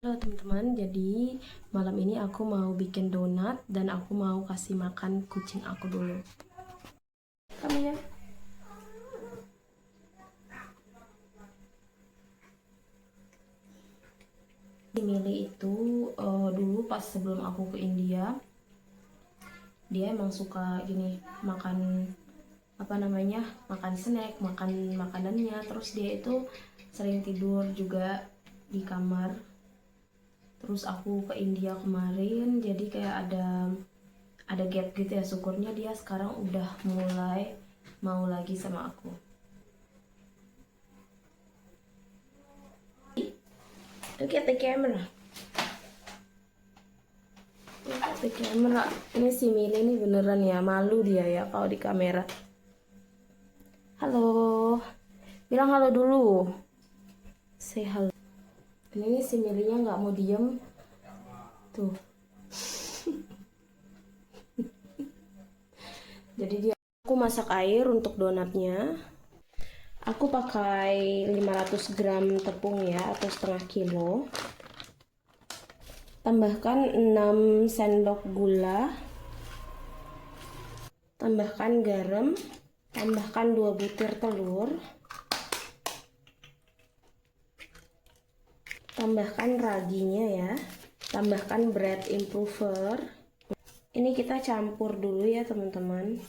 Halo teman-teman, jadi malam ini aku mau bikin donat dan aku mau kasih makan kucing aku dulu. Kamu ya? Mili itu dulu pas sebelum aku ke India, dia emang suka gini makan makan snack, makan makanannya. Terus dia itu sering tidur juga di kamar. Terus aku ke India kemarin, jadi kayak ada gap gitu ya. Syukurnya dia sekarang udah mulai mau lagi sama aku. Look at the camera. Look at the camera. Ini si Mili ini beneran ya, malu dia ya kalau di kamera. Halo. Bilang halo dulu. Say halo. Ini si Milinya nggak mau diem. Tuh. Jadi aku masak air untuk donatnya. Aku pakai 500 gram tepung ya, atau setengah kilo. Tambahkan 6 sendok gula. Tambahkan garam. Tambahkan 2 butir telur. Tambahkan raginya ya. Tambahkan bread improver. Ini kita campur dulu ya teman-teman.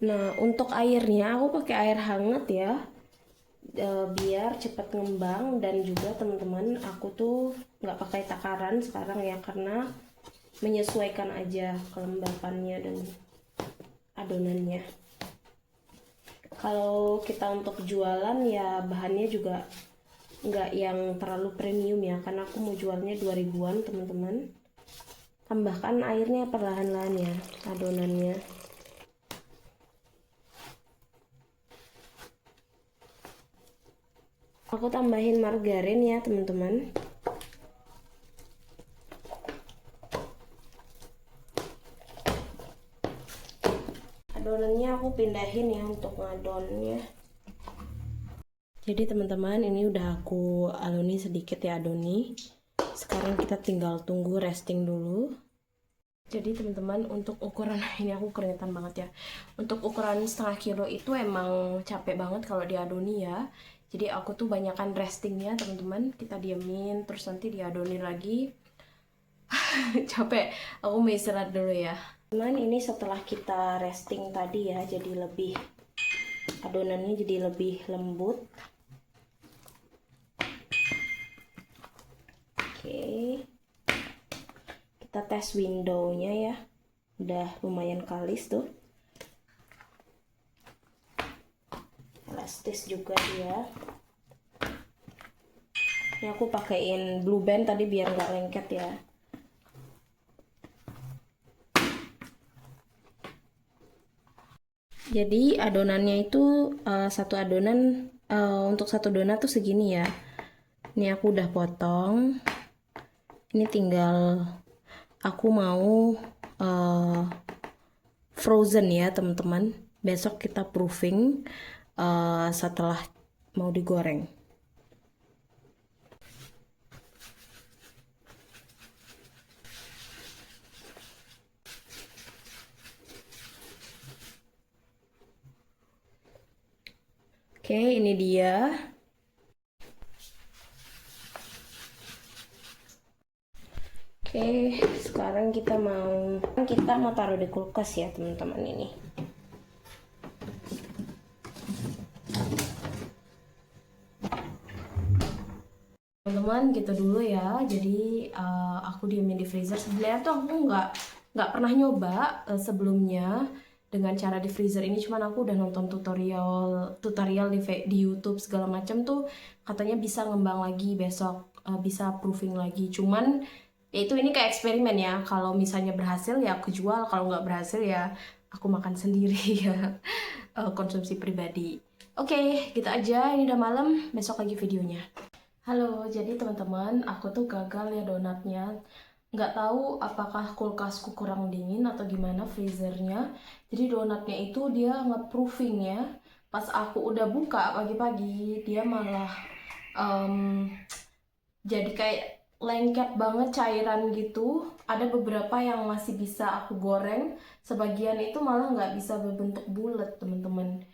Nah, untuk airnya aku pakai air hangat ya, biar cepat ngembang. Dan juga teman-teman, aku tuh nggak pakai takaran sekarang ya, karena menyesuaikan aja kelembapannya dan adonannya. Kalau kita untuk jualan ya bahannya juga nggak yang terlalu premium ya, karena aku mau jualnya 2000-an teman-teman. Tambahkan airnya perlahan-lahan ya, adonannya. Aku tambahin margarin ya teman-teman. Adonannya aku pindahin ya untuk ngadonnya. Jadi teman-teman, ini udah aku aluni sedikit ya adoni. Sekarang kita tinggal tunggu resting dulu. Jadi teman-teman, untuk ukuran ini aku keringetan banget ya. Untuk ukuran setengah kilo itu emang capek banget kalau diadoni ya. Jadi aku tuh banyakan restingnya teman-teman. Kita diamin terus nanti diadoni lagi. Capek, aku mau istirahat dulu ya. Teman, ini setelah kita resting tadi ya, jadi lebih adonannya jadi lebih lembut. Oke, kita tes windownya ya, udah lumayan kalis tuh, elastis juga dia. Ini aku pakein blue band tadi biar nggak lengket ya. Jadi adonannya itu satu adonan untuk satu donat tuh segini ya. Ini aku udah potong. Ini tinggal aku mau frozen ya teman-teman. Besok kita proofing setelah mau digoreng. Oke, ini dia. Oke, sekarang kita mau taruh di kulkas ya teman-teman ini. Teman-teman gitu dulu ya. Jadi aku diemin di freezer. Sebenarnya tuh aku nggak pernah nyoba sebelumnya dengan cara di freezer ini. Cuman aku udah nonton tutorial di YouTube segala macam tuh, katanya bisa ngembang lagi besok, bisa proofing lagi. Cuman ya itu, ini kayak eksperimen ya. Kalau misalnya berhasil ya aku jual, kalau nggak berhasil ya aku makan sendiri ya. Konsumsi pribadi. Oke, gitu aja. Ini udah malam, besok lagi videonya. Halo, jadi teman-teman, aku tuh gagal ya donatnya. Nggak tahu apakah kulkasku kurang dingin atau gimana freezernya. Jadi donatnya itu dia nge-proofing ya. Pas aku udah buka pagi-pagi, dia malah jadi kayak lengket banget cairan gitu. Ada beberapa yang masih bisa aku goreng, sebagian itu malah nggak bisa berbentuk bulat teman-teman.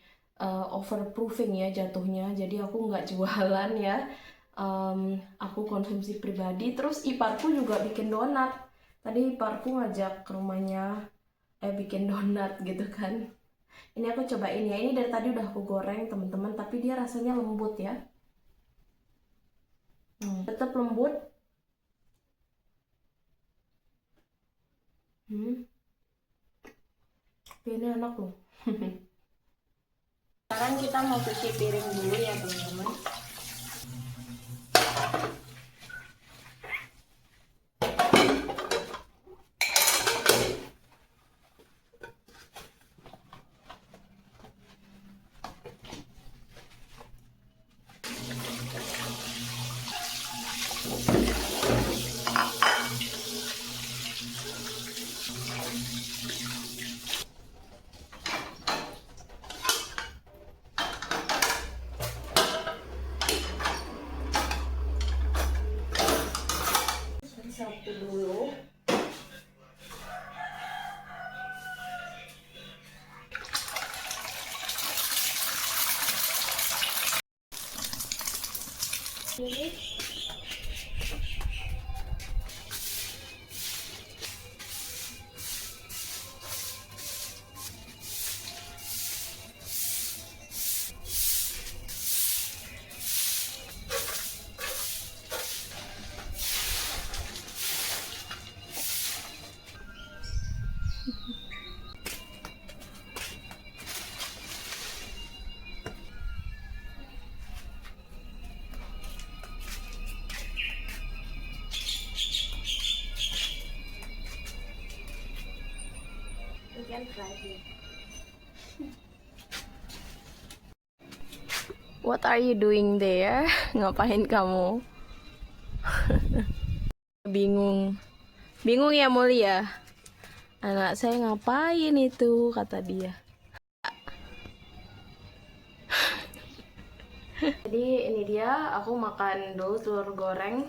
Overproofing ya jatuhnya, jadi aku nggak jualan ya. Aku konsumsi pribadi. Terus iparku juga bikin donat. Tadi iparku ngajak ke rumahnya bikin donat gitu kan. Ini aku cobain ya. Ini dari tadi udah aku goreng teman-teman, tapi dia rasanya lembut ya. Tetap lembut. Ini enak loh. Sekarang kita mau cuci piring dulu ya teman-teman. Satu dulu. Ini can try here. What are you doing there? Ngapain kamu? Bingung. Bingung ya Mulia? Anak saya ngapain itu? Kata dia. Jadi ini dia, aku makan dulu telur goreng,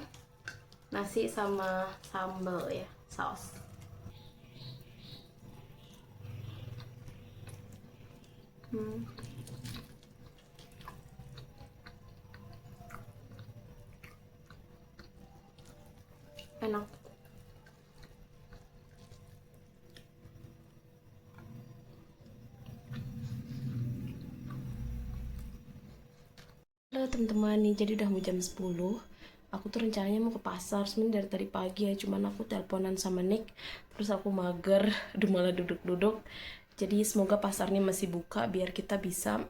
nasi sama sambal ya, saus. Enak. Halo teman-teman, nih jadi udah mau jam 10. Aku tuh rencananya mau ke pasar sebenarnya dari tadi pagi ya, cuman aku teleponan sama Nick, terus aku mager, malah duduk-duduk. Jadi semoga pasarnya masih buka biar kita bisa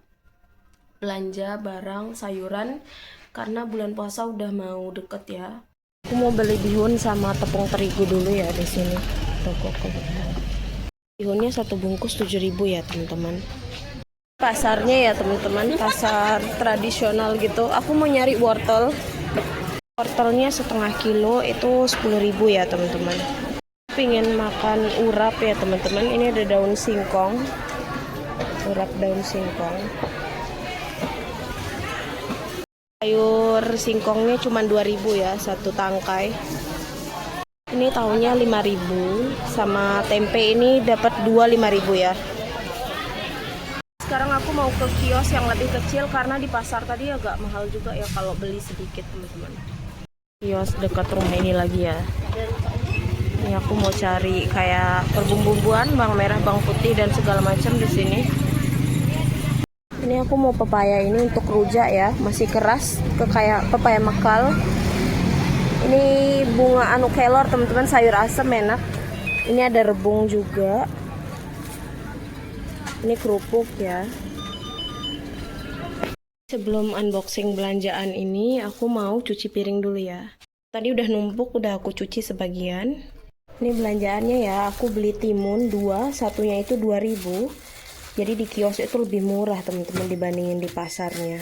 belanja barang sayuran karena bulan puasa udah mau deket ya. Aku mau beli bihun sama tepung terigu dulu ya di sini. Toko bihunnya satu bungkus 7.000 ya teman-teman. Pasarnya ya teman-teman, pasar tradisional gitu. Aku mau nyari wortel. Wortelnya setengah kilo itu 10.000 ya teman-teman. Pengen makan urap ya teman-teman. Ini ada daun singkong. Urap daun singkong. Sayur singkongnya cuma 2.000 ya satu tangkai. Ini tahunya 5.000 sama tempe ini dapat 2 5.000 ya. Sekarang aku mau ke kios yang lebih kecil karena di pasar tadi agak mahal juga ya kalau beli sedikit teman-teman. Kios dekat rumah ini lagi ya. Ini aku mau cari kayak perbumbu-bumbuan, bawang merah, bawang putih dan segala macam di sini. Ini aku mau pepaya ini untuk rujak ya, masih keras, kayak pepaya mekal. Ini bunga anu kelor teman-teman, sayur asem enak. Ini ada rebung juga. Ini kerupuk ya. Sebelum unboxing belanjaan ini, aku mau cuci piring dulu ya. Tadi udah numpuk, udah aku cuci sebagian. Ini belanjaannya ya, aku beli timun 2, satunya itu 2.000. Jadi di kios itu lebih murah teman-teman dibandingin di pasarnya.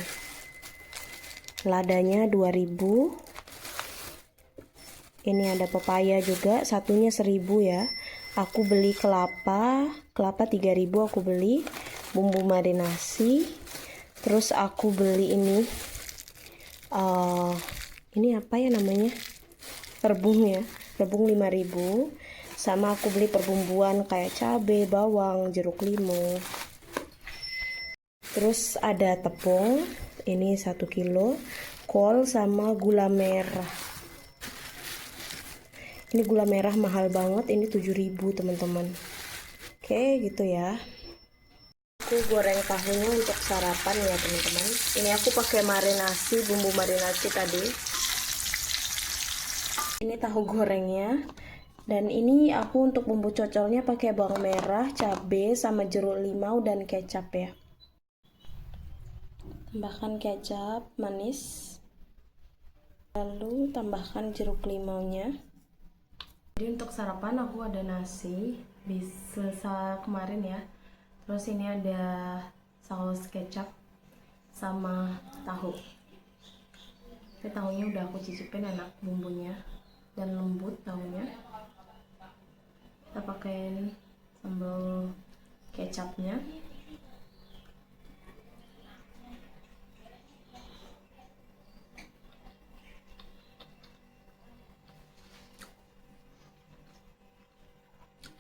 Ladanya 2.000. Ini ada pepaya juga, satunya 1.000 ya. Aku beli kelapa 3.000 aku beli. Bumbu marinasi. Terus aku beli ini eh, ini apa ya namanya, rebung ya, rebung 5.000. Sama aku beli perbumbuan kayak cabai, bawang, jeruk limau. Terus ada tepung, ini 1 kilo, kol sama gula merah. Ini gula merah mahal banget, ini 7.000 teman-teman. Oke gitu ya. Aku goreng tahunya untuk sarapan ya teman-teman. Ini aku pakai marinasi, bumbu marinasi tadi. Ini tahu gorengnya. Dan ini aku untuk bumbu cocolnya pakai bawang merah, cabai, sama jeruk limau dan kecap ya. Tambahkan kecap manis. Lalu tambahkan jeruk limaunya. Jadi untuk sarapan aku ada nasi, bisa kemarin ya. Terus ini ada saus kecap sama tahu. Ini tahunya udah aku cicipin, enak bumbunya dan lembut tahunya. Kita pakai sambal kecapnya.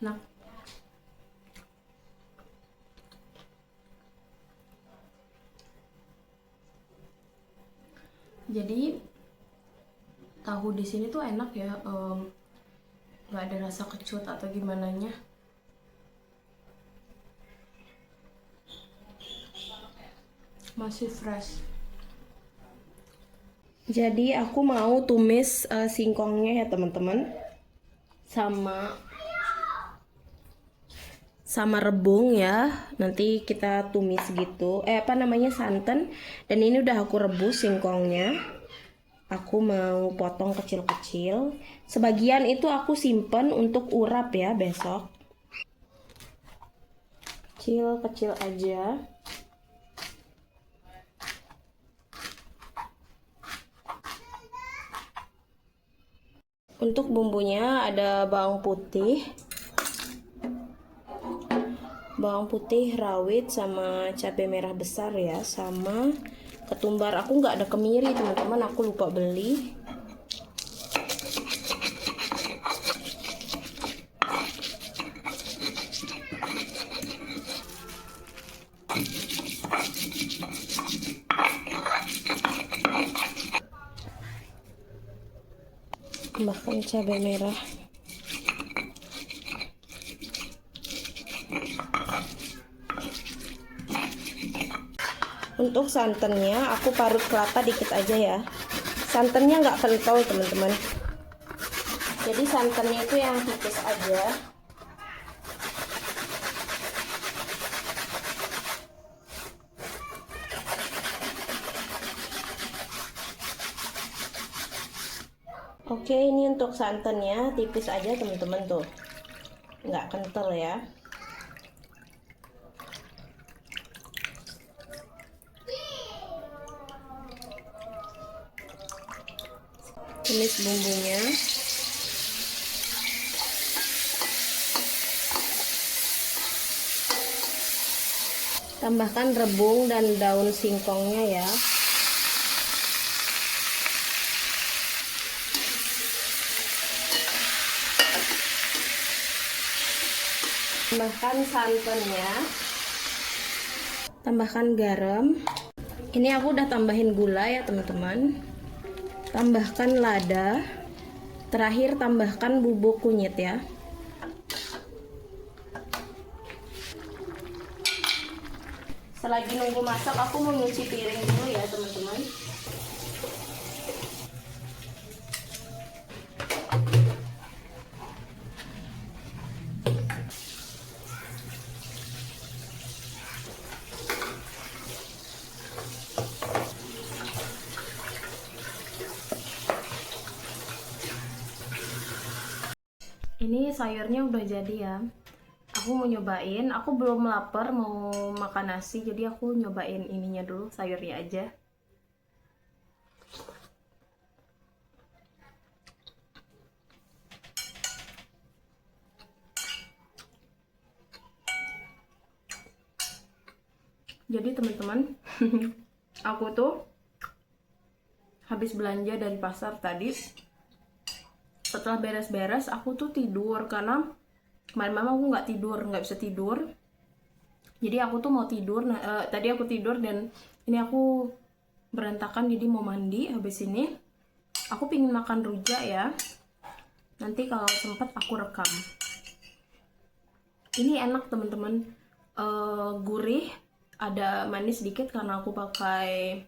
Enak. Jadi tahu di sini tuh enak ya, nggak ada rasa kecut atau gimana nya. Masih fresh. Jadi aku mau tumis singkongnya ya teman-teman, sama rebung ya. Nanti kita tumis gitu, apa namanya, santan. Dan ini udah aku rebus singkongnya. Aku mau potong kecil-kecil. Sebagian itu aku simpen untuk urap ya besok. Kecil-kecil aja. Untuk bumbunya ada bawang putih, rawit, sama cabai merah besar ya, sama ketumbar. Aku nggak ada kemiri teman-teman, aku lupa beli. Tambahkan cabai merah. Untuk santannya aku parut kelapa dikit aja ya. Santannya nggak kental teman-teman. Jadi santannya itu yang tipis aja. Oke, ini untuk santannya tipis aja teman-teman tuh, nggak kental ya. Tumis bumbunya. Tambahkan rebung dan daun singkongnya ya. Tambahkan santannya. Tambahkan garam. Ini aku udah tambahin gula ya teman-teman. Tambahkan lada. Terakhir tambahkan bubuk kunyit ya. Selagi nunggu masak, aku mau nyuci piring dulu ya teman-teman. Ini sayurnya udah jadi ya. Aku mau nyobain, aku belum lapar mau makan nasi, jadi aku nyobain ininya dulu, sayurnya aja. Jadi teman-teman, aku tuh habis belanja dari pasar tadi. Setelah beres-beres aku tuh tidur karena kemarin malam aku nggak bisa tidur. Jadi aku tuh mau tidur. Tadi aku tidur dan ini aku berantakan, jadi mau mandi. Habis ini aku pingin makan rujak ya. Nanti kalau sempet aku rekam. Ini enak teman-teman, gurih, ada manis sedikit karena aku pakai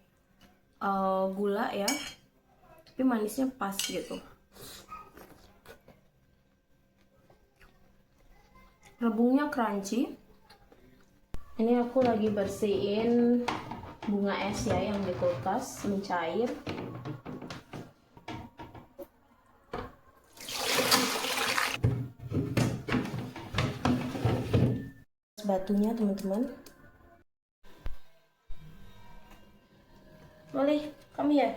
gula ya. Tapi manisnya pas gitu. Rebungnya crunchy. Ini aku lagi bersihin bunga es ya yang di kulkas mencair. Batunya teman-teman. Boleh, kamu ya?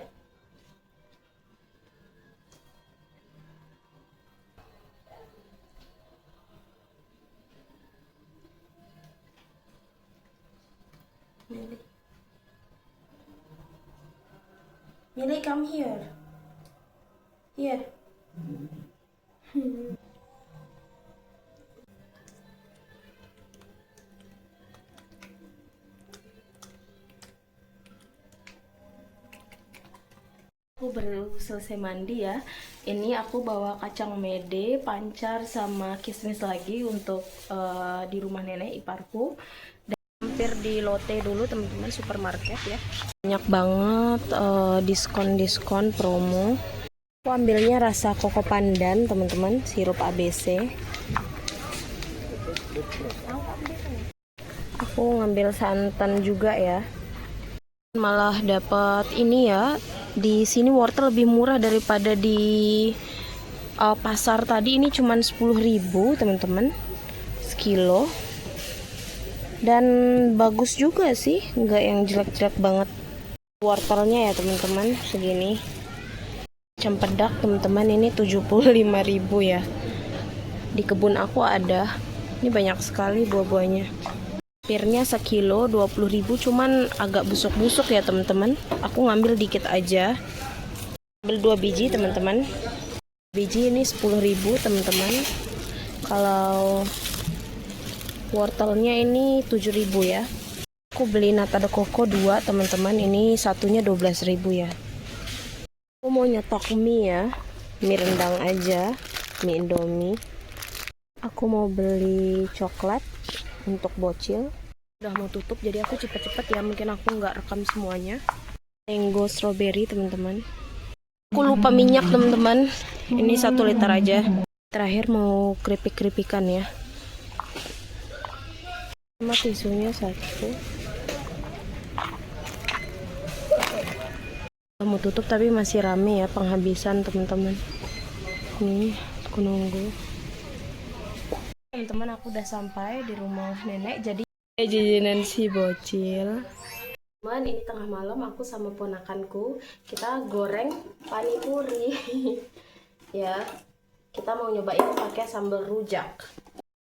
Millie, come here. Here. Aku baru selesai mandi ya. Ini aku bawa kacang mede, pancar, sama kismis lagi untuk di rumah nenek iparku. Dan hampir di Lotte dulu teman-teman, supermarket ya. Banyak banget diskon-diskon promo. Aku ambilnya rasa koko pandan teman-teman, sirup ABC. Aku ngambil santan juga ya. Malah dapat ini ya. Di sini wortel lebih murah daripada di pasar tadi. Ini cuma 10.000 teman-teman, sekilo. Dan bagus juga sih, nggak yang jelek-jelek banget. Wortelnya ya teman-teman segini. Cempedak teman-teman ini 75.000 ya. Di kebun aku ada. Ini banyak sekali buah-buahnya. Pirnya sekilo 20.000, cuman agak busuk-busuk ya teman-teman. Aku ngambil dikit aja. Ambil 2 biji teman-teman. Biji ini 10.000 teman-teman. Kalau wortelnya ini 7.000 ya. Aku beli nata de coco 2 teman-teman. Ini satunya 12.000 ya. Aku mau nyetok mie ya. Mie rendang aja, mie Indomie. Aku mau beli coklat untuk bocil. Udah mau tutup jadi aku cepet-cepet ya, mungkin aku nggak rekam semuanya. Mango strawberry teman-teman. Aku lupa minyak teman-teman, ini 1 liter aja. Terakhir mau keripik-keripikan ya. Sama tisunya 1. Udah mau tutup tapi masih rame ya, penghabisan teman-teman. Nih aku nunggu. Teman-teman, aku udah sampai di rumah nenek. Jadi jajanan si bocil. Teman, ini tengah malam aku sama ponakanku kita goreng panipuri. Ya, kita mau nyobain pakai sambal rujak.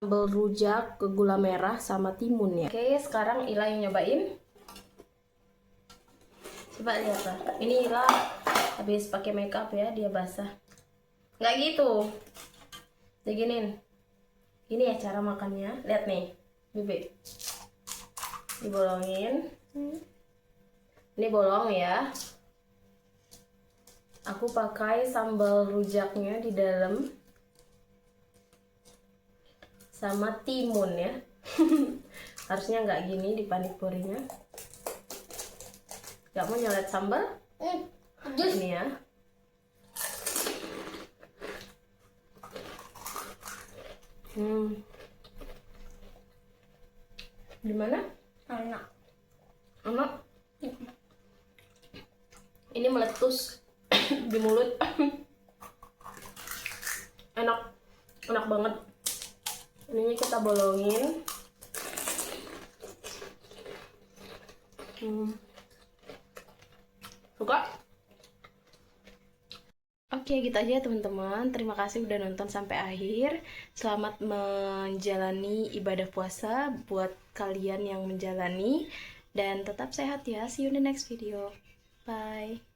Sambal rujak ke gula merah sama timun ya. Oke, sekarang Ila yang nyobain. Coba lihat lah. Ini Ila habis pakai makeup ya, dia basah. Nggak gitu. Diginin. Ini ya cara makannya. Lihat nih, bibit. Dibolongin. Ini bolong ya. Aku pakai sambal rujaknya di dalam. Sama timun ya. Harusnya nggak gini di panipurinya. Gak mau nyolet sambal? Ini ya. Gimana? Enak. Enak? Ini meletus di mulut. Enak. Enak banget. Ininya kita bolongin. Suka? Oke, gitu aja teman-teman. Terima kasih udah nonton sampai akhir. Selamat menjalani ibadah puasa buat kalian yang menjalani. Dan tetap sehat ya. See you in the next video. Bye.